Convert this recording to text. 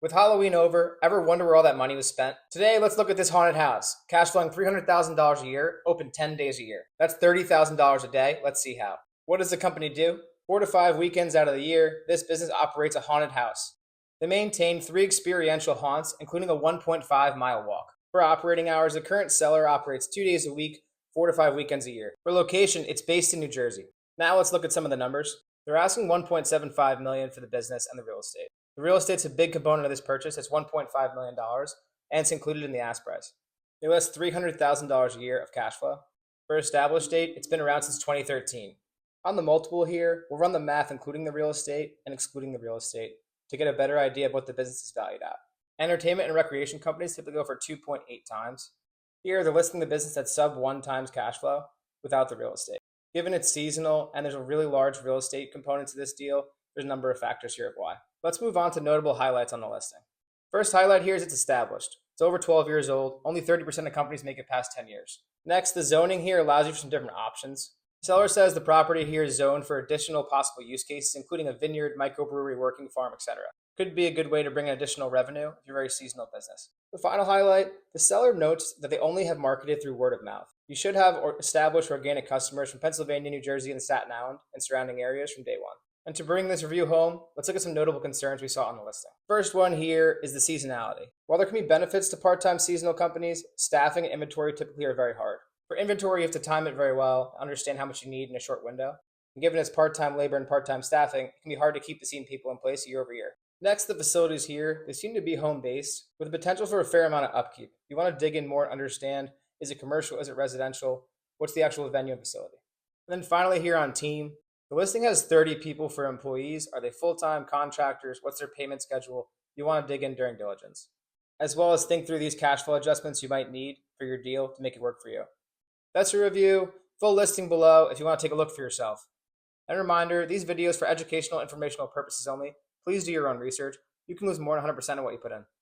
With Halloween over, ever wonder where all that money was spent? Today, let's look at this haunted house. Cash flowing $300,000 a year, open 10 days a year. That's $30,000 a day. Let's see how. What does the company do? 4 to 5 weekends out of the year, this business operates a haunted house. They maintain 3 experiential haunts, including a 1.5-mile walk. For operating hours, the current seller operates 2 days a week, 4 to 5 weekends a year. For location, it's based in New Jersey. Now let's look at some of the numbers. They're asking $1.75 million for the business and the real estate. The real estate's a big component of this purchase. It's $1.5 million, and it's included in the ask price. They list $300,000 a year of cash flow. For established date, it's been around since 2013. On the multiple here, we'll run the math including the real estate and excluding the real estate to get a better idea of what the business is valued at. Entertainment and recreation companies typically go for 2.8 times. Here, they're listing the business at sub 1 times cash flow without the real estate. Given it's seasonal and there's a really large real estate component to this deal, there's a number of factors here of why. Let's move on to notable highlights on the listing. First highlight here is it's established. It's over 12 years old. Only 30% of companies make it past 10 years. Next, the zoning here allows you for some different options. The seller says the property here is zoned for additional possible use cases, including a vineyard, microbrewery, working farm, etc. Could be a good way to bring in additional revenue if you're a very seasonal business. The final highlight, the seller notes that they only have marketed through word of mouth. You should have established organic customers from Pennsylvania, New Jersey, and Staten Island and surrounding areas from day one. And to bring this review home, let's look at some notable concerns we saw on the listing. First one here is the seasonality. While there can be benefits to part-time seasonal companies, staffing and inventory typically are very hard. For inventory, you have to time it very well, understand how much you need in a short window. And given it's part-time labor and part-time staffing, it can be hard to keep the same people in place year over year. Next, the facilities here, they seem to be home-based with the potential for a fair amount of upkeep. You want to dig in more and understand, is it commercial, is it residential, what's the actual venue and facility? And then finally here on team, the listing has 30 people for employees. Are they full-time contractors? What's their payment schedule? You want to dig in during diligence, as well as think through these cash flow adjustments you might need for your deal to make it work for you. That's a review, full listing below if you want to take a look for yourself. And a reminder, these videos for educational, informational purposes only. Please do your own research. You can lose more than 100% of what you put in.